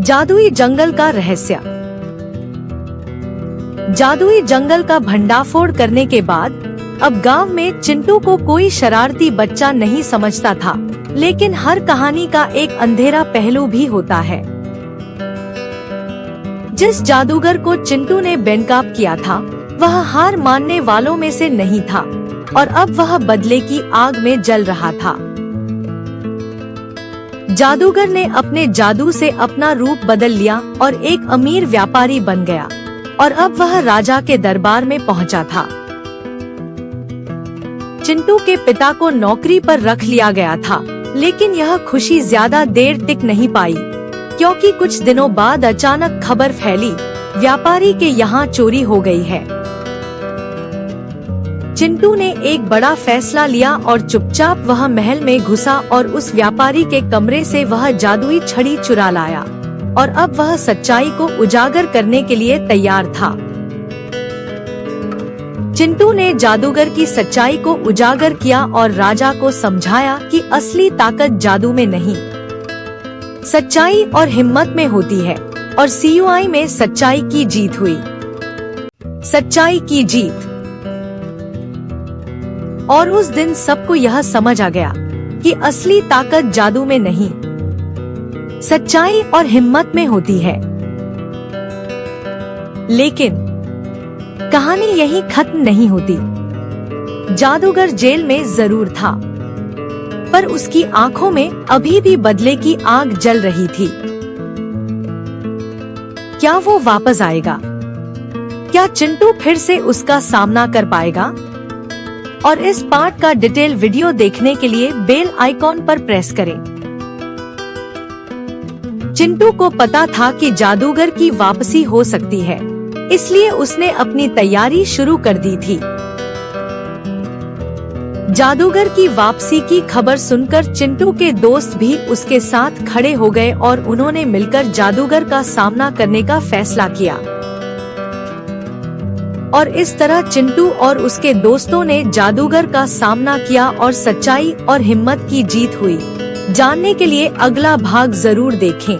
जादुई जंगल का रहस्य। जादुई जंगल का भंडाफोड़ करने के बाद अब गांव में चिंटू को कोई शरारती बच्चा नहीं समझता था, लेकिन हर कहानी का एक अंधेरा पहलू भी होता है। जिस जादूगर को चिंटू ने बेनकाब किया था, वह हार मानने वालों में से नहीं था और अब वह बदले की आग में जल रहा था। जादूगर ने अपने जादू से अपना रूप बदल लिया और एक अमीर व्यापारी बन गया और अब वह राजा के दरबार में पहुंचा था। चिंटू के पिता को नौकरी पर रख लिया गया था, लेकिन यह खुशी ज्यादा देर टिक नहीं पाई, क्योंकि कुछ दिनों बाद अचानक खबर फैली, व्यापारी के यहाँ चोरी हो गई है। चिंटू ने एक बड़ा फैसला लिया और चुपचाप वह महल में घुसा और उस व्यापारी के कमरे से वह जादुई छड़ी चुरा लाया और अब वह सच्चाई को उजागर करने के लिए तैयार था। चिंटू ने जादूगर की सच्चाई को उजागर किया और राजा को समझाया कि असली ताकत जादू में नहीं, सच्चाई और हिम्मत में होती है और सीयूआई में सच्चाई की जीत हुई। सच्चाई की जीत। और उस दिन सबको यह समझ आ गया कि असली ताकत जादू में नहीं, सच्चाई और हिम्मत में होती है। लेकिन कहानी यहीं खत्म नहीं होती। जादूगर जेल में जरूर था, पर उसकी आंखों में अभी भी बदले की आग जल रही थी। क्या वो वापस आएगा? क्या चिंटू फिर से उसका सामना कर पाएगा? और इस पार्ट का डिटेल वीडियो देखने के लिए बेल आइकॉन पर प्रेस करें। चिंटू को पता था कि जादूगर की वापसी हो सकती है, इसलिए उसने अपनी तैयारी शुरू कर दी थी। जादूगर की वापसी की खबर सुनकर चिंटू के दोस्त भी उसके साथ खड़े हो गए और उन्होंने मिलकर जादूगर का सामना करने का फैसला किया। और इस तरह चिंटू और उसके दोस्तों ने जादूगर का सामना किया और सच्चाई और हिम्मत की जीत हुई। जानने के लिए अगला भाग जरूर देखें।